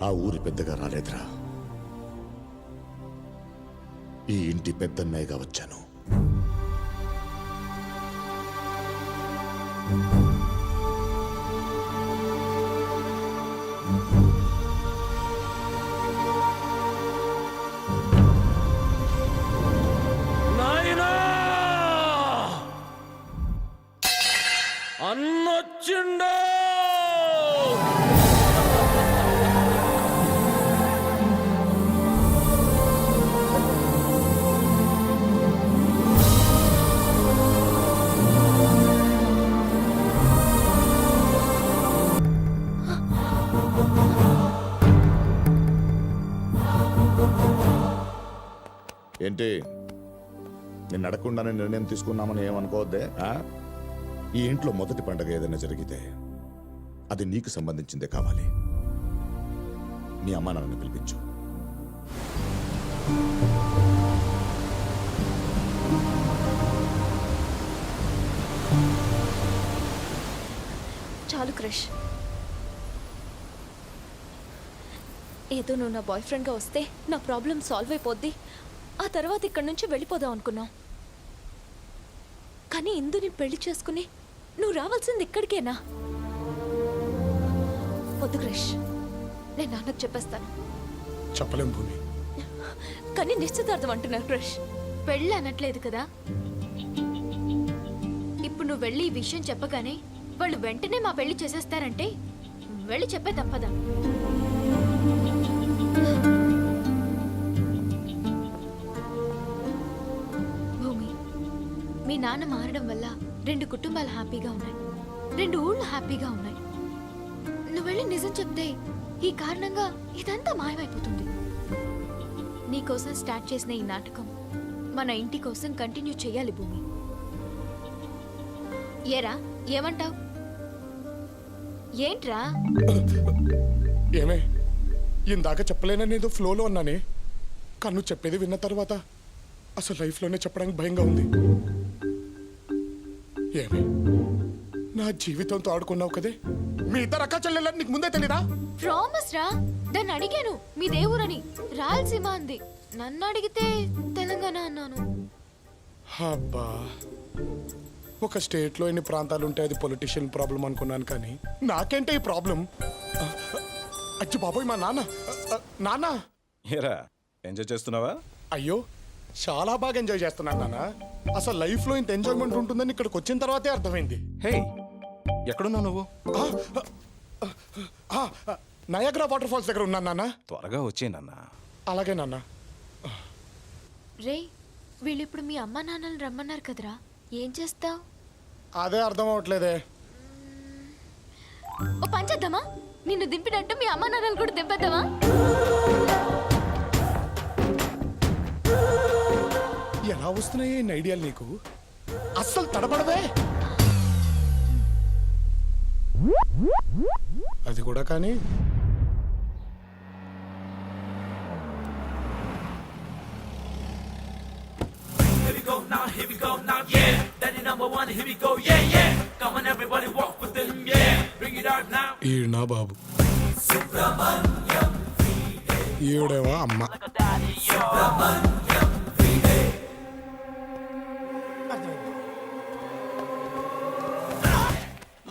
ఆ ఊరి పెద్దగా రాలేదురా. ఈ ఇంటి పెద్దన్నయ్యగా వచ్చాను. అన్నొచ్చిండో. ఏంటి, నేను అడగకుండానే నిర్ణయం తీసుకున్నామని ఏమనుకోవద్దే. ఈ ఇంట్లో మొదటి పండగ ఏదైనా జరిగితే అది నీకు సంబంధించిందే కావాలి. నీ అమ్మా నాన్నని పిలిపించు. చాలు క్రష్. ఏదో నువ్వు నా బాయ్ ఫ్రెండ్గా వస్తే నా ప్రాబ్లం సాల్వ్ అయిపోద్ది, ఆ తర్వాత ఇక్కడి నుంచి వెళ్ళిపోదాం అనుకున్నావు. కానీ ఇందుని పెళ్లి చేసుకుని నువ్వు రావాల్సింది ఇక్కడికేనా? వద్దు క్రష్, నేను నాన్నకు చెప్పేస్తాను. చెప్పలేం భూమి. కానీ నిశ్చితార్థం అంటున్నారు క్రష్. పెళ్ళి అనట్లేదు కదా. ఇప్పుడు నువ్వు వెళ్ళి ఈ విషయం చెప్పగానే వాళ్ళు వెంటనే మా పెళ్లి చేసేస్తారంటే వెళ్ళి చెప్పే తప్పదా? భూమి, మీ నాన్న మారడం వల్ల 2 కుటుంబాలు హ్యాపీగా ఉన్నాయి, 2 ఊళ్ళు హ్యాపీగా ఉన్నాయి. నువ్వు వెళ్ళి నిజం చెప్తే ఈ కారణంగా ఇదంతా మాయమైపోతుంది. నీకోసం స్టార్ట్ చేసిన ఈ నాటకం మన ఇంటి కోసం కంటిన్యూ చేయాలి భూమి. ఏరా, ఏమంటావ్? ఏంట్రా? ఏమే, ఇందాక చెప్పలేనని ఏదో ఫ్లోలో అన్నానే. కన్ను చెప్పేది విన్న తర్వాత అసలు లైఫ్లోనే చెప్పడానికి భయంగా ఉంది. ఏమే, నా జీవితంతో ఆడుకున్నావు కదే. మీ ఇద్దరు అక్క చెల్లెలని నీకు ముందే తెలీదా? ప్రామిస్ రా. దాన్ని అడిగాను మీ దేవురని, రాయలసీమ అంది. నన్ను అడిగితే తెలంగాణ అన్నాను. అబ్బా, ఒక స్టేట్లో ఎన్ని ప్రాంతాలు ఉంటే అది పొలిటీషియన్ ప్రాబ్లం అనుకున్నాను, కానీ నాకేంటే ఈ ప్రాబ్లం? అచ్చి బాబోయ్, మా నాన్న. నాన్న, ఏరా ఎంజాయ్ చేస్తున్నావా? అయ్యో చాలా బాగా ఎంజాయ్ చేస్తున్నాను నాన్న. అసలు లైఫ్లో ఇంత ఎంజాయ్మెంట్ ఉంటుందని ఇక్కడికి వచ్చిన తర్వాతే అర్థమైంది. హే, ఎక్కడున్నావు నువ్వు? నయాగ్రా వాటర్ ఫాల్స్ దగ్గర ఉన్నాను నాన్న. త్వరగా వచ్చేనన్న. అలాగే నాన్న. రే, వీళ్ళిప్పుడు మీ అమ్మా నాన్నలు రమ్మన్నారు కదరా, ఏం చేస్తావు? అదే అర్థం అవట్లేదే. ఓ పని చేద్దామా? నిన్ను దింపినట్టు మీ అమ్మా నాన్నలు కూడా దింపేద్దామా? ఎలా వస్తున్నాయి ఇన్ని ఐడియాలు నీకు? అస్సలు తడబడవే. అది కూడా కానీ ఈయన బాబు, ఈవిడేమో అమ్మ.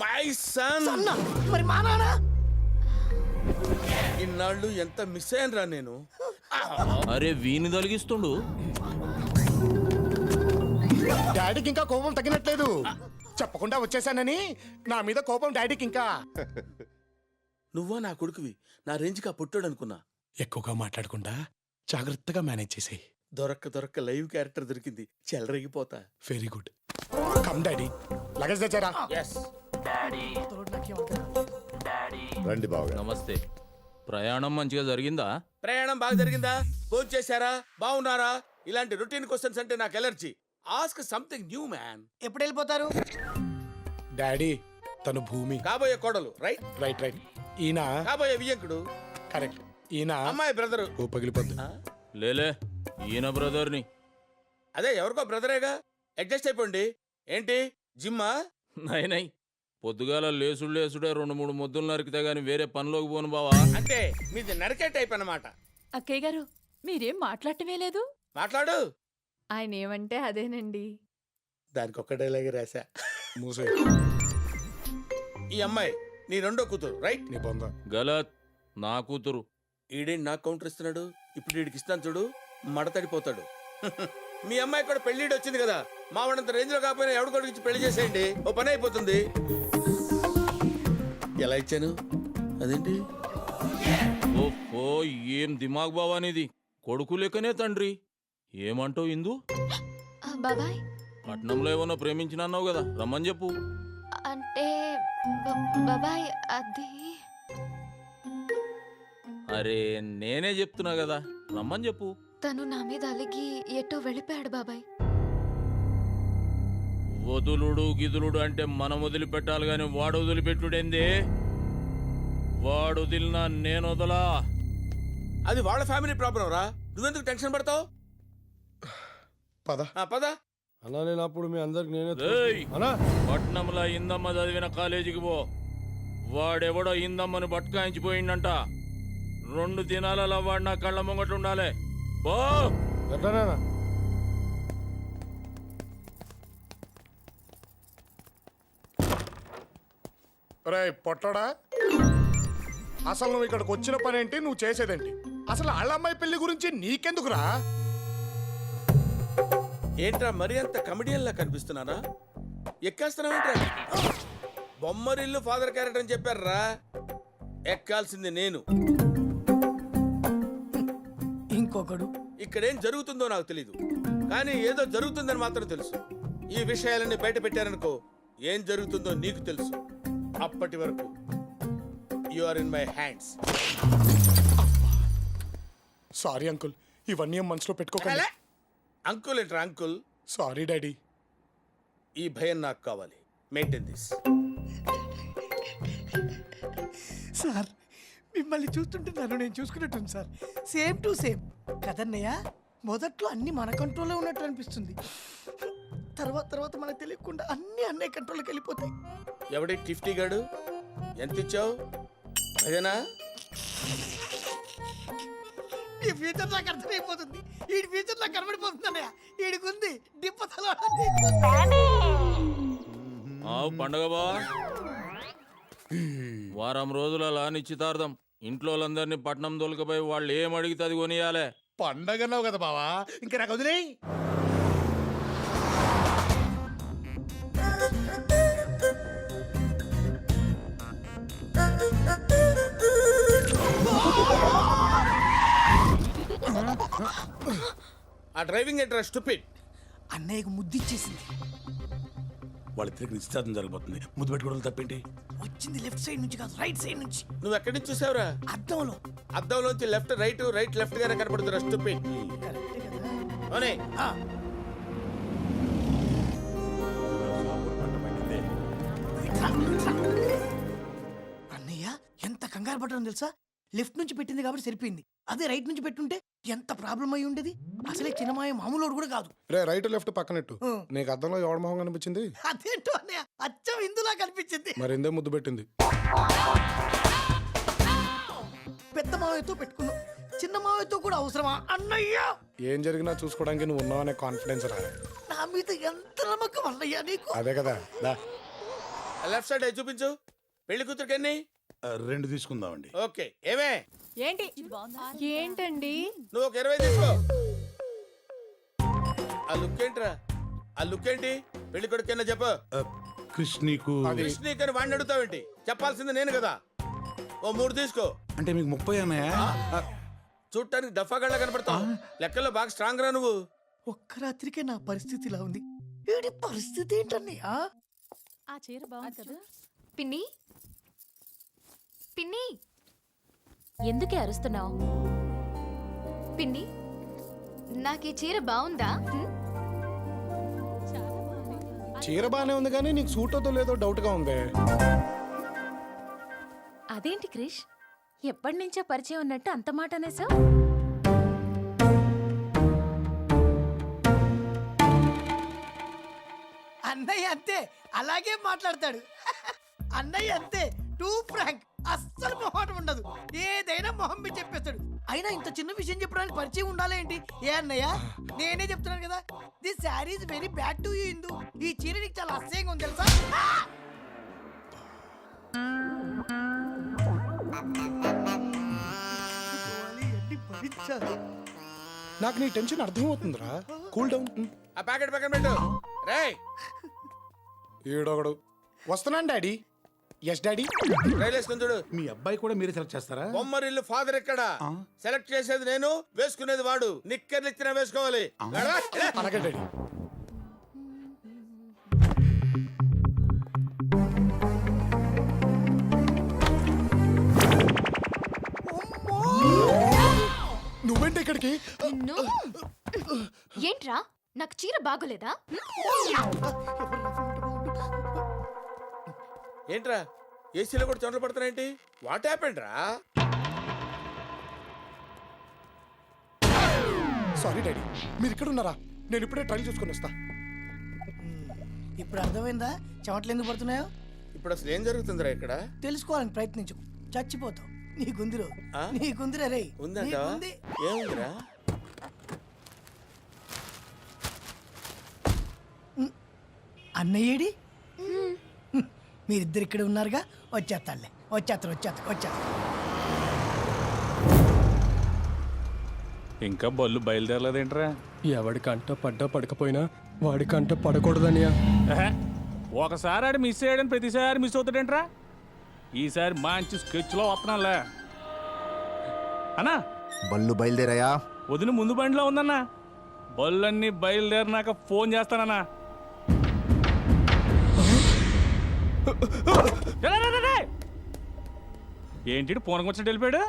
My son. మరి మా నాన్న ఇన్నాళ్ళు ఎంత మిస్ అయ్యానురా నేను. అరే వీని తొలగిస్తుండు. డాడీకి ఇంకా కోపం తగ్గినట్లేదు. చెప్పకుండా వచ్చేసానని నా మీద కోపం డాడీకి ఇంకా. నువ్వా నా కొడుకువి, నా రేంజ్కి ఆ పుట్టాడు అనుకున్నా. ఎక్కువగా మాట్లాడకుండా జాగ్రత్తగా మేనేజ్ చేసేయి. దొరక్క లైవ్ క్యారెక్టర్ దొరికింది, చెలరేగిపోతా. Very good. Come daddy, luggage తెచ్చారా? రండి బావగారు. నమస్తే. ప్రయాణం మంచిగా జరిగిందా? ప్రయాణం బాగా జరిగిందా? ఫోన్ చేశారా? బాగున్నారా? ఇలాంటి రొటీన్ క్వశ్చన్స్ అంటే నాకు allergy. Ask something new man. ఎప్పుడు వెళ్ళిపోతారు? డాడీ, తను భూమి. కాబోయే కోడలు. Right right right. ఈయన కాబోయే వియ్యంకుడు. కరెక్ట్. ఈయన అమ్మాయి బ్రదరు. ఓ పగిలిపోద్దు. లేలే, ఈయన బ్రదర్ని. అదే ఎవరికో బ్రదరేగా, అడ్జస్ట్ అయిపోండి. ఏంటి జిమ్మా? నై నై, పొద్దుగాల లేసుడే 2-3 ముద్దులు నరికితే గాని వేరే పనిలోకి పోను బావా. అంటే మీది నరికే టైప్ అన్నమాట. అక్కయ్య గారు మీరేం మాట్లాడటమే లేదు. మాట్లాడు. ఆయన ఏమంటే అదేనండి. దానికి ఒక్క డైలాగ్ రాశా. మూసే ఈ అమ్మాయి నీ రెండో కూతురు రైట్? నీ బొంద. గలత్, నా కూతురు. ఈడేంటి నాకు కౌంటర్ ఇస్తున్నాడు? ఇప్పుడు వీడికి ఇస్తాను చూడు, మడతడిపోతాడు. మీ అమ్మాయి కూడా పెళ్లిడు వచ్చింది కదా, మా వాడంత రేంజ్ లో కాకపోయినా ఎవడు కొడుకు ఇచ్చి పెళ్లి చేసేయండి, ఓ పని అయిపోతుంది. ఎలా ఇచ్చాను అదేంటి? ఓ ఏం దిమాగ్ బావా నీది. కొడుకు లెక్కనే తండ్రి. ఏమంటావు ఇందు? బాబాయ్ పట్నంలో ఏమన్నా ప్రేమించినన్నావు కదా, రమ్మని చెప్పు. అంటే బాబాయ్ అది అరే నేనే చెప్తున్నా కదా, రమ్మని చెప్పు. తను నా మీద అలిగి ఎటో వెళ్ళిపోయాడు బాబాయ్. వదులుడు గిదులుడు అంటే మనం వదిలిపెట్టాలి గాని వాడు వదిలిపెట్టుడేంది? వాడు వదిలినా నేను వదలా. అది వాళ్ళ ఫ్యామిలీ ప్రాబ్లం రా, నువ్వెందుకు టెన్షన్ పడతావు? పద. పద. అన్నా నేను అప్పుడు మీ అందరికి నేనే రేయ్, అన్నా పట్నంలో ఇందమ్మ చదివిన కాలేజీకి పో. వాడెవడో ఇందమ్మని బట్కాయించిపోయిందంట. 2 దినాలలో వాడు నా కళ్ళ ముంగట ఉండాలి. బో ఎట్లానా రే పొట్టడా, అసలు నువ్వు ఇక్కడికి వచ్చిన పని ఏంటి, నువ్వు చేసేదేంటి? అసలు వాళ్ళమ్మాయి పెళ్లి గురించి నీకెందుకురా? ఏంట్రా మరి అంత కమెడియన్ లా కనిపిస్తున్నారా? ఎక్కేస్తున్నావేంట్రా? బొమ్మరిల్లు ఫాదర్ క్యారెక్టర్ అని చెప్పారా? ఎక్కాల్సింది నేను. ఇంకొకడు ఇక్కడేం జరుగుతుందో నాకు తెలీదు, కానీ ఏదో జరుగుతుందని మాత్రం తెలుసు. ఈ విషయాలన్నీ బయట పెట్టారనుకో, ఏం జరుగుతుందో నీకు తెలుసు. అప్పటి వరకు you are in my hands. Sorry uncle, ఇవన్నీ ఏం మనసులో పెట్టుకోకండి. అంకుల్ ఏంట్రా అంకుల్? Sorry daddy. ఈ భయం నాకు కావాలి. Maintain this. సార్ మిమ్మల్ని చూస్తుంటే నన్ను నేను చూసుకున్నట్టుంది సార్. సేమ్ టు సేమ్ కదన్నయ్య. మొదట్లో అన్ని మన కంట్రోల్లో ఉన్నట్టు అనిపిస్తుంది, తర్వాత తర్వాత మనకు తెలియకుండా అన్ని అన్నయ్య కంట్రోల్కి వెళ్ళిపోతాయి. ఎవడి టిఫ్టీ గాడు? ఎంత ఇచ్చావు? అదేనా? ఈ ఫ్యూచర్ నాకు అర్థమైపోతుంది. ఈ ఫ్యూచర్ నాకు కనబడిపోతుంది అన్నయ్య. ఈడికుంది డిప్పతల. ఆవు పండగ బా. వారం రోజుల అలా నిశ్చితార్థం. ఇంట్లో వాళ్ళందరినీ పట్నం దొలకపోయి వాళ్ళు ఏం అడిగితే అది కొనియాలే. పండగన్నావు కదా బావా, ఇంకా నాకు వదిలేయ్. ఆ డ్రైవింగ్ ఏంట్రా స్టూపిడ్? అన్నయ్యకు ముద్దిచ్చేసింది. వాళ్ళిద్దరికి నిశ్చితార్థం జరగబోతుంది, ముద్దు పెట్టుకోవడం తప్పేంటి? వచ్చింది లెఫ్ట్ సైడ్ నుంచి కాదు, రైట్ సైడ్ నుంచి. నువ్వు ఎక్కడి నుంచి చూసావురా? అద్దంలో. అద్దంలోంచి లెఫ్ట్ రైట్, రైట్ లెఫ్ట్ గానే కనపడుతురా స్టూపిడ్. కరెక్టే కదా. అవునే. ఆ, అన్నయ్య ఎంత కంగారు పడ్డాను తెలుసా? లెఫ్ట్ నుంచి పెట్టింది కాబట్టి సరిపోయింది. అదే రైట్ నుంచి పెట్టుంటే ఎంత ప్రాబ్లం అయి ఉండేది. అసలే చిన్నమాయ మామూలు కూడా కాదు. రే రైట్ లెఫ్ట్ పక్కనట్టు. ఆ. నీకు అద్దంలో ఎవడ మొహం కనిపించింది? అదేంటో అన్నయ్య, అచ్చం ఇందులా కనిపించింది. మరి ఎందే ముద్దు పెట్టింది? పెద్ద మావయ్యతో పెట్టుకున్నాం, చిన్న మావయ్యతో కూడా అవసరమా అన్నయ్య? ఏం జరిగినా చూసుకోవడానికి నువ్వు ఉన్నావనే కాన్ఫిడెన్స్ రా. నా మీద ఎంత నమ్మకం అన్నయ్య నీకు. అదే కదా. దా. లెఫ్ట్ సైడ్ అయి చూపించు. పెళ్లి కూతురికి ఎన్ని? 2 తీసుకుందామండి. ఓకే. ఏమే ఏంటి ఏంటండి? నువ్వు ఒక 20 తీసుకో. ఆ లుక్ ఏంట్రా? ఆ లుక్ ఏంటి? పెళ్లి కొడుకైనా చెప్పు. క్రిష్ నీకు అది కృష్ణీకని వాడిని అడుగుతావేంటి? చెప్పాల్సింది నేను కదా. ఓ 3 తీసుకో. అంటే మీకు 30 అన్నాయా? చూడటానికి డఫాగళ్ళ కనపడతావు, లెక్కల్లో బాగా స్ట్రాంగ్ రా నువ్వు. ఒక్క రాత్రికే నా పరిస్థితి ఇలా ఉంది. వీడి పరిస్థితి ఏంటన్నయ్య? ఆ చీర బాగుంది కదా. పిన్ని పిన్ని ఎందుకే అరుస్తున్నావు? పిన్ని నాకు ఈ చీర బాగుందా? చీర బానే ఉంది కానీ నీకు సూట్ అవుతో లేదో డౌట్ గా ఉంది. అదేంటి క్రిష్, ఎప్పటి నుంచో పరిచయం ఉన్నట్టు అంత మాట అనేసావు? అన్నయ్య అంతే, అలాగే మాట్లాడతాడు. అన్నయ్య అంతే టూ ఫ్రాంక్, అస్సలు మొహం ఉండదు. ఏదైనా మొహం మీద చెప్పేస్తాడు. అయినా ఇంత చిన్న విషయం చెప్పడానికి పరిచయం ఉండాలి ఏంటి? ఏ అన్నయ్య, నేనే చెప్తున్నాను కదా, this sari is very bad to you Indu. ఈ చీర నీకు చాలా అసహ్యంగా ఉంది తెలుసా? నాకు నీ టెన్షన్ అర్థమవుతుందిరా. Cool down. ఆ ప్యాకెట్ పక్కన పెట్టు. రేయ్ ఈడొకడు. వస్తున్నాను డాడీ. Yes daddy. రైలు వేసుకుని చూడు. మీ అబ్బాయి కూడా మీరే సెలెక్ట్ చేస్తారా? బొమ్మరిల్లు ఫాదర్ ఎక్కడ? సెలెక్ట్ చేసేది నేను, వేసుకునేది వాడు. నిక్కర్లు ఇచ్చినా వేసుకోవాలి. నడవా? అలాగే డాడీ. నువ్వేంటి ఇక్కడికి? ఏంట్రా నాకు చీర బాగోలేదా? ఏంట్రా ఏసీలో కూడా చొండలు పడుతున్నాయేంటి? వాట్ హ్యాపెండ్ రా? సారీ డాడీ, మీరు ఇక్కడ ఉన్నారా? నేను ఇప్పుడే ట్రైల్ చూసుకొని వస్తా. ఇప్పుడు అర్థమైందా చెమటలు ఎందుకు పడుతున్నాయో? ఇప్పుడు అసలు ఏం జరుగుతుందిరా ఇక్కడ? తెలుసుకోవాలని ప్రయత్నించు, చచ్చిపోతావు. నీకుందిరో ఆ? నీకుందిరా రే. ఉందంటావా? నీకుంది. ఏముందిరా? అన్నయ్యేడి? మీరిద్దరు ఇక్కడ ఉన్నారుగా, వచ్చేస్తాడులే. వచ్చేస్తారు. ఇంకా బళ్ళు బయలుదేరలేదేంట్రా? ఎవడి కంట పడ్డా పడకపోయినా వాడి కంట పడకూడదనియా. ఒకసారి ఆడు మిస్ అయ్యాడని ప్రతిసారి మిస్ అవుతాడేంట్రా? ఈసారి మంచి స్కెచ్లో వస్తున్నాలే అన్నా. బళ్ళు బయలుదేరాయా? వదిన ముందు బండిలో ఉందన్నా. బళ్ళన్నీ బయలుదేరినాక ఫోన్ చేస్తానన్నా. ఏంటి పూనకం వచ్చినట్టు వెళ్ళిపోయాడు?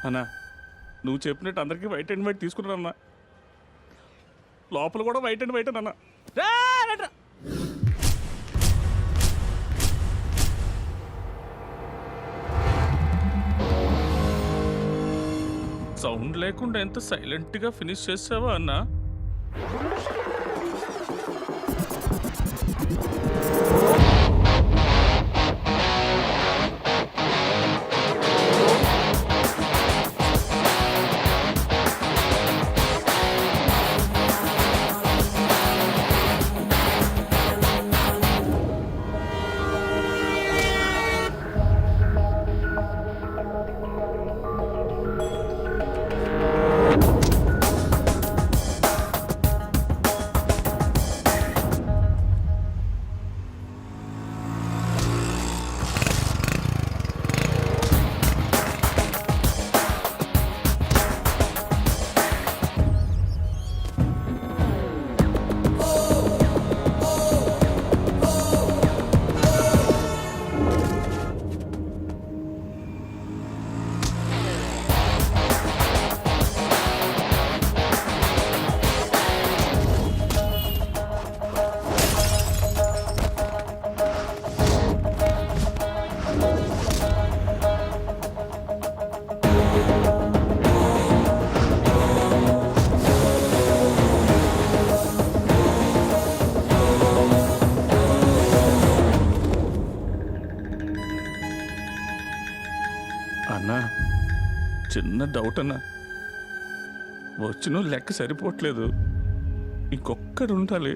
అన్నా నువ్వు చెప్పినట్టు అందరికీ వైట్ అండ్ వైట్ తీసుకున్నానన్నా. లోపల కూడా వైట్ అండ్ వైట్ అన్నా. సౌండ్ లేకుండా ఎంత సైలెంట్గా ఫినిష్ చేసావా అన్నా? అన్నా చిన్న డౌట్ అన్నా. వచ్చిన లెక్క సరిపోవట్లేదు, ఇంకొక్కడు ఉండాలి.